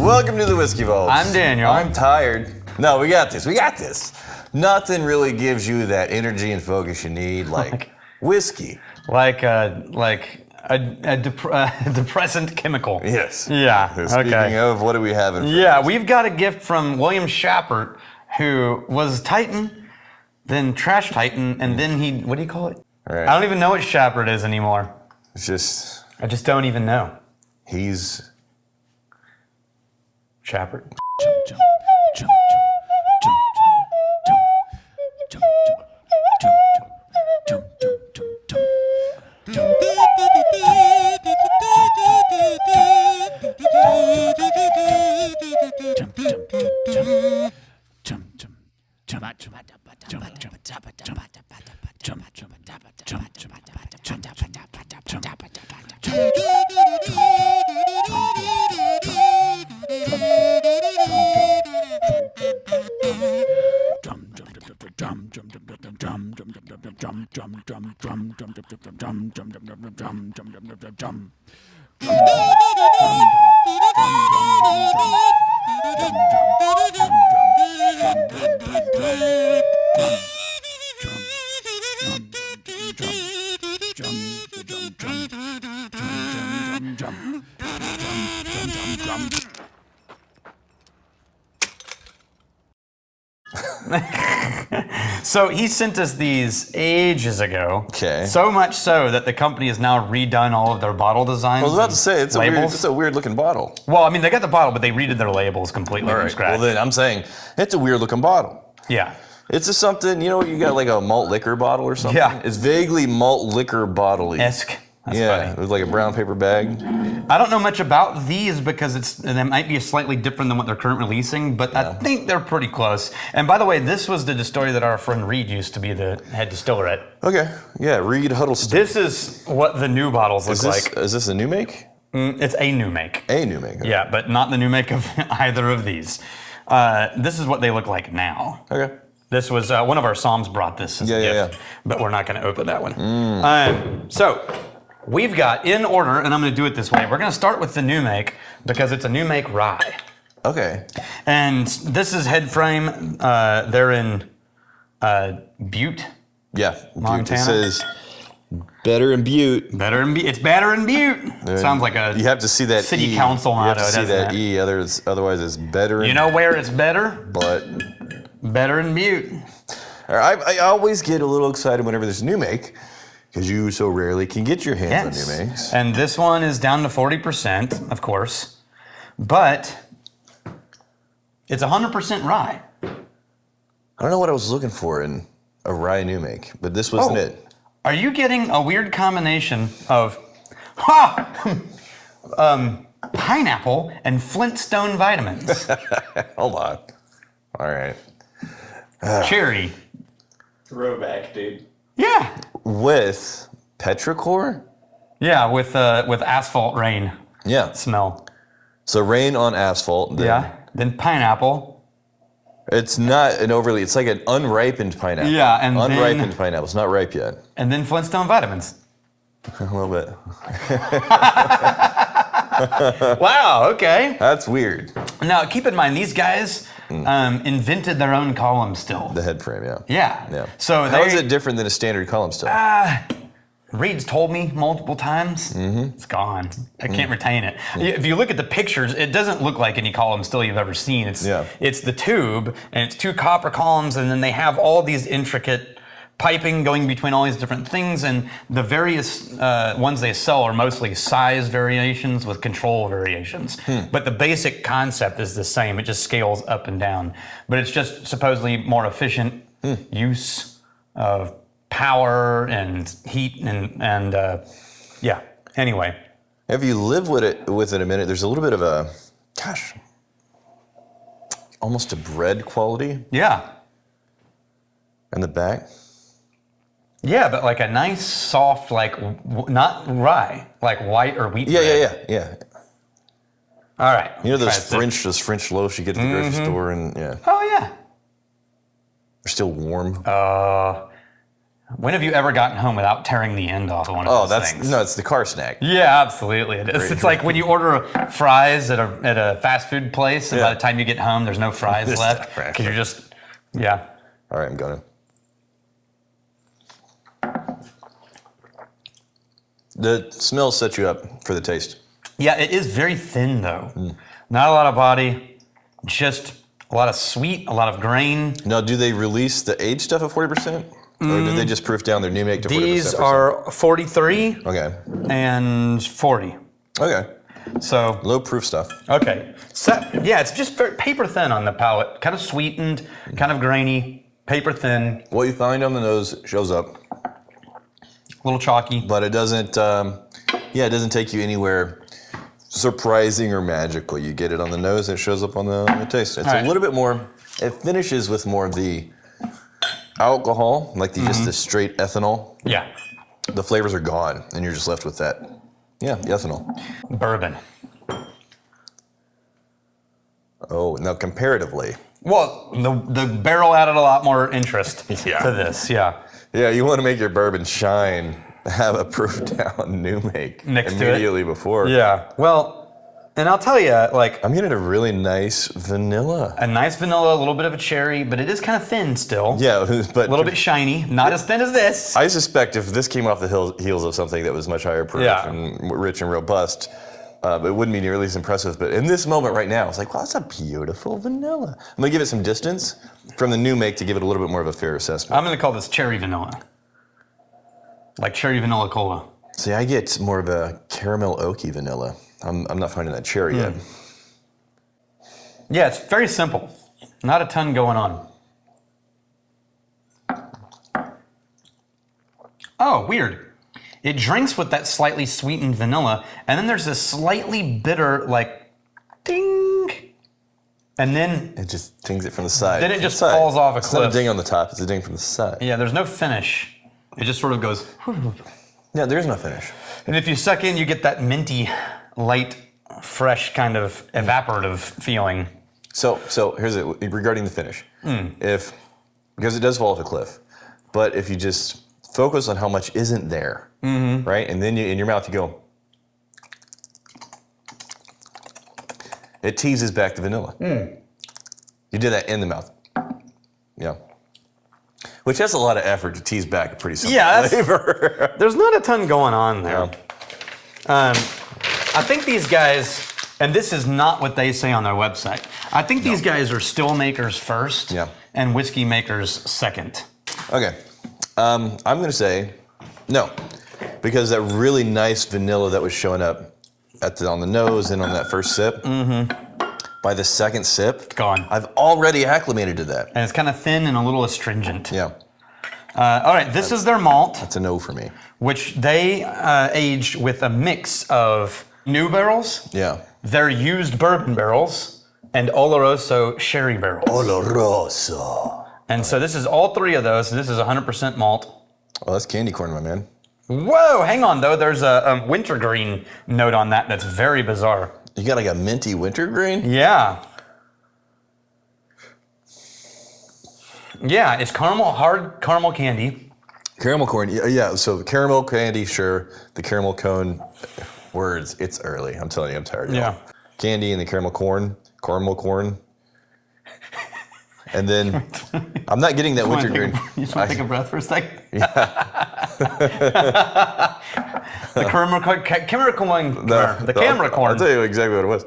Welcome to the Whiskey Vaults. I'm Daniel. I'm tired. No, we got this. We got this. Nothing really gives you that energy and focus you need like whiskey. Like a depressant chemical. Yes. Yeah. Speaking of, what do we have in front Yeah, of us? we've got a gift from William Schappert, who was Titan, then Trash Titan, and then he, what do you call it? Right. I don't even know what Schappert is anymore. It's just... I just don't even know. He's... Schappert. So he sent us these ages ago. Okay. So much so that the company has now redone all of their bottle designs. I was about to say, it's labels. a weird looking bottle. Well, I mean, they got the bottle, but they redid their labels completely All from right. scratch. Well, then I'm saying, it's a weird looking bottle. Yeah. It's just something, you know, you got like a malt liquor bottle or something? Yeah. It's vaguely malt liquor bottle-y. Esque. That's yeah, funny. with like a brown paper bag. I don't know much about these because they might be slightly different than what they're currently releasing, but I think they're pretty close. And by the way, this was the distillery that our friend Reed used to be the head distiller at. Okay, yeah, Reed Huddleston. This is what the new bottles look like. Is this a new make? It's a new make. A new make. Okay. Yeah, but not the new make of either of these. This is what they look like now. Okay. This was, one of our Psalms brought this as a gift, but we're not going to open that one. So, we've got, in order, and I'm going to do it this way, we're going to start with the new make, because it's a new make rye. Okay. And this is Headframe. They're in Butte. Yeah, Montana. It says better in Butte. It's better in Butte. Sounds like a You have to see that city E. council You have motto, to see doesn't that it? E, otherwise it's better in You know where it's better? But Better in Butte. I always get a little excited whenever there's a new make, because you so rarely can get your hands on new makes. And this one is down to 40%, of course, but it's 100% rye. I don't know what I was looking for in a rye new make, but this wasn't it. Are you getting a weird combination of pineapple and Flintstone vitamins? Hold on. All right. Cherry. Throwback, dude. Yeah. With petrichor? Yeah, with asphalt rain Yeah. smell. So rain on asphalt. Then pineapple. It's not an overly, it's like an unripened pineapple. Yeah, and unripened pineapple. It's not ripe yet. And then Flintstone vitamins. A little bit. Wow, okay. That's weird. Now, keep in mind, these guys invented their own column still. The head frame, yeah. Yeah. So how is it different than a standard column still? Reed's told me multiple times. It's gone. I can't retain it. If you look at the pictures, it doesn't look like any column still you've ever seen. It's the tube, and it's two copper columns, and then they have all these intricate piping going between all these different things, and the various ones they sell are mostly size variations with control variations. But the basic concept is the same. It just scales up and down. But it's just supposedly more efficient use of power and heat and yeah. Anyway. If you live with it a minute, there's a little bit of a, almost a bread quality. Yeah. In the back. Yeah, but like a nice, soft, like, not rye, like white or wheat bread. Yeah. All right. You know those French loaves you get at the grocery store, and Oh, yeah. they're still warm. When have you ever gotten home without tearing the end off of one of those things? No, it's the car snack. Yeah, absolutely it is. It's like when you order fries at a fast food place, and by the time you get home, there's no fries left because you're just, yeah. All right, I'm going. The smell sets you up for the taste. Yeah, it is very thin though. Not a lot of body, just a lot of sweet, a lot of grain. Now, do they release the aged stuff at 40%? Or do they just proof down their new make to 40%? These are 43 and 40. Okay. So low proof stuff. Okay. So yeah, it's just very paper thin on the palate. Kind of sweetened, kind of grainy, paper thin. What you find on the nose shows up. A little chalky. But it doesn't, it doesn't take you anywhere surprising or magical. You get it on the nose and it shows up on the taste. It's a little bit more, it finishes with more of the alcohol, like just the straight ethanol. Yeah. The flavors are gone and you're just left with that. Yeah, the ethanol. Bourbon. Oh, now comparatively. Well, the barrel added a lot more interest to this, yeah. Yeah, you want to make your bourbon shine, have a proof down new make next immediately before. Yeah, well, and I'll tell you, like... I'm getting a really nice vanilla. A nice vanilla, a little bit of a cherry, but it is kind of thin still. Yeah, but... A little bit shiny, not as thin as this. I suspect if this came off the heels of something that was much higher proof and rich and robust, it wouldn't be nearly as impressive. But in this moment right now, it's like, wow, that's a beautiful vanilla. I'm going to give it some distance from the new make to give it a little bit more of a fair assessment. I'm going to call this cherry vanilla. Like cherry vanilla cola. See, I get more of a caramel oaky vanilla. I'm not finding that cherry yet. Yeah, it's very simple. Not a ton going on. Oh, weird. It drinks with that slightly sweetened vanilla, and then there's this slightly bitter, like, ding. And then... It just dings it from the side. Then it just falls off a cliff. It's not a ding on the top, it's a ding from the side. Yeah, there's no finish. It just sort of goes... Yeah, there's no finish. And if you suck in, you get that minty, light, fresh kind of evaporative feeling. So here's it, regarding the finish. Because it does fall off a cliff, but if you just focus on how much isn't there, right? And then in your mouth you go, it teases back the vanilla. You did that in the mouth. Yeah. Which has a lot of effort to tease back a pretty simple flavor. There's not a ton going on there. Yeah. I think these guys, and this is not what they say on their website, I think these guys are still makers first and whiskey makers second. Okay. I'm going to say no, because that really nice vanilla that was showing up on the nose and on that first sip, by the second sip, gone. I've already acclimated to that. And it's kind of thin and a little astringent. Yeah. All right, this is their malt. That's a no for me. Which they aged with a mix of new barrels, their used bourbon barrels, and Oloroso sherry barrels. Oloroso. And so this is all three of those. This is 100% malt. Oh, that's candy corn, my man. Whoa, hang on though. There's a wintergreen note on that that's very bizarre. You got like a minty wintergreen? Yeah. Yeah, it's caramel, hard caramel candy. Caramel corn, yeah. So the caramel candy, sure. The caramel cone, words. It's early. I'm telling you, I'm tired. Yeah. Candy and the caramel corn. And then I'm not getting that wintergreen. You just want to take a breath for a second? Yeah. The camera corn. I'll tell you exactly what it was.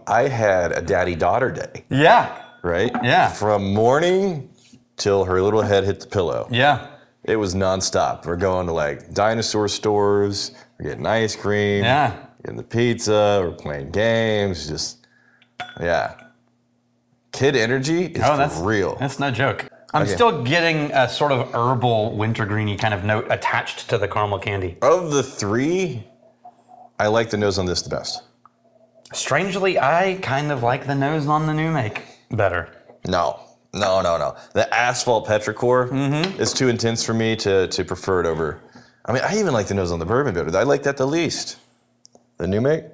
I had a daddy-daughter day. Yeah. Right? Yeah. From morning till her little head hit the pillow. Yeah. It was nonstop. We're going to like dinosaur stores. We're getting ice cream. Yeah. Getting the pizza. We're playing games. Just, yeah. Kid energy is for real. That's no joke. I'm still getting a sort of herbal wintergreeny kind of note attached to the caramel candy. Of the three, I like the nose on this the best. Strangely, I kind of like the nose on the new make better. No. The asphalt petrichor is too intense for me to prefer it over. I mean, I even like the nose on the bourbon better. I like that the least. The new make?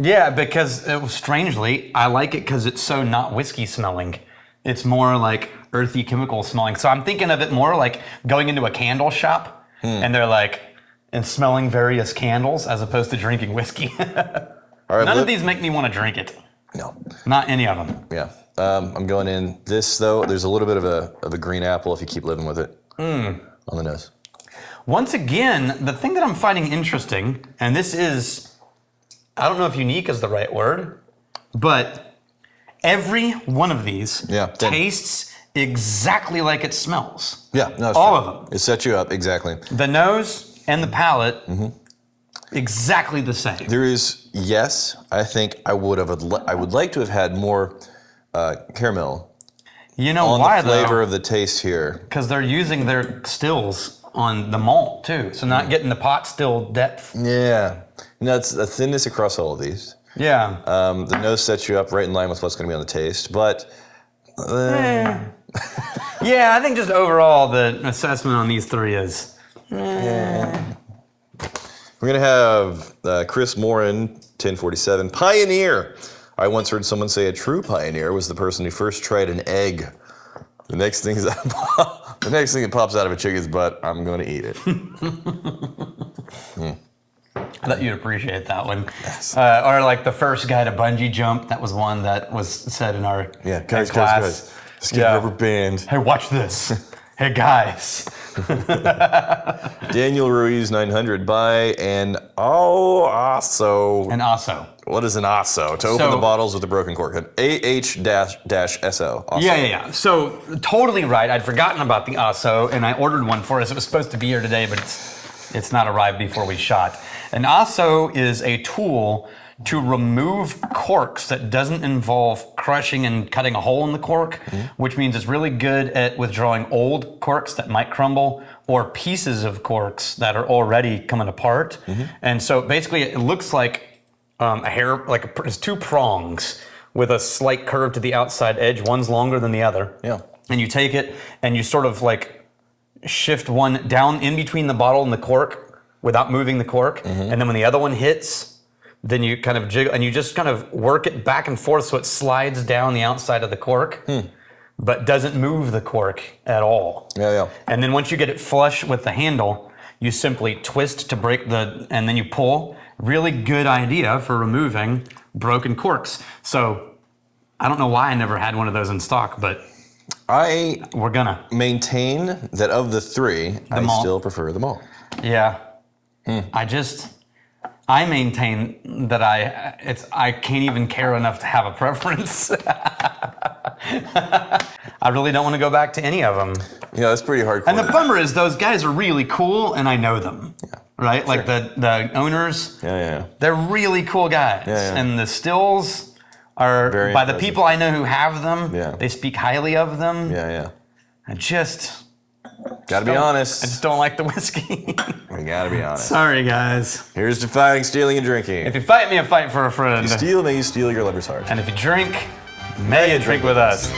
Yeah, because strangely, I like it because it's so not whiskey smelling. It's more like earthy chemical smelling. So I'm thinking of it more like going into a candle shop and they're like, and smelling various candles as opposed to drinking whiskey. All right, None of these make me want to drink it. No. Not any of them. Yeah. I'm going in. This, though, there's a little bit of a green apple if you keep living with it on the nose. Once again, the thing that I'm finding interesting, and this is, I don't know if unique is the right word, but every one of these tastes exactly like it smells. Yeah, no, it's all true. of them. It sets you up, exactly. The nose and the palate, exactly the same. There is, yes, I think I would like to have had more caramel. You know on why the flavor though? of the taste here. Because they're using their stills on the malt too, so not getting the pot still depth. Yeah, no, it's a thinness across all of these. Yeah. The nose sets you up right in line with what's going to be on the taste, but. Yeah, I think just overall the assessment on these three is. We're going to have Chris Morin, 1047, Pioneer. I once heard someone say a true pioneer was the person who first tried an egg. The next thing that pops out of a chicken's butt, I'm going to eat it. I thought you'd appreciate that one. Yes. Or like the first guy to bungee jump. That was one that was said in our guys. Let's get a rubber band. Hey, watch this. Hey, guys. Daniel Ruiz 900 by an ASO. An ASO. What is an ASO? To open the bottles with a broken cork. An AH-SO. Yeah. So totally right. I'd forgotten about the ASO, and I ordered one for us. It was supposed to be here today, but it's not arrived before we shot. An ASO is a tool to remove corks that doesn't involve crushing and cutting a hole in the cork, which means it's really good at withdrawing old corks that might crumble or pieces of corks that are already coming apart. And so basically it looks like a hair, it's two prongs with a slight curve to the outside edge. One's longer than the other. Yeah. And you take it and you sort of like shift one down in between the bottle and the cork without moving the cork. And then when the other one hits, then you kind of jiggle and you just kind of work it back and forth so it slides down the outside of the cork, but doesn't move the cork at all. Yeah. And then once you get it flush with the handle, you simply twist to break and then you pull. Really good idea for removing broken corks. So I don't know why I never had one of those in stock, but we're gonna maintain that of the three, I still prefer the malt. Yeah. I maintain that I can't even care enough to have a preference. I really don't want to go back to any of them. Yeah, that's pretty hardcore. And the bummer is those guys are really cool, and I know them. Yeah. Right? Like the owners. Yeah. They're really cool guys. Yeah. And the stills are, very by impressive. The people I know who have them, they speak highly of them. Yeah. Gotta be honest. I just don't like the whiskey. We gotta be honest. Sorry, guys. Here's to fighting, stealing, and drinking. If you fight me, I fight for a friend. If you steal, may you steal your lover's heart. And if you drink, may you drink with us.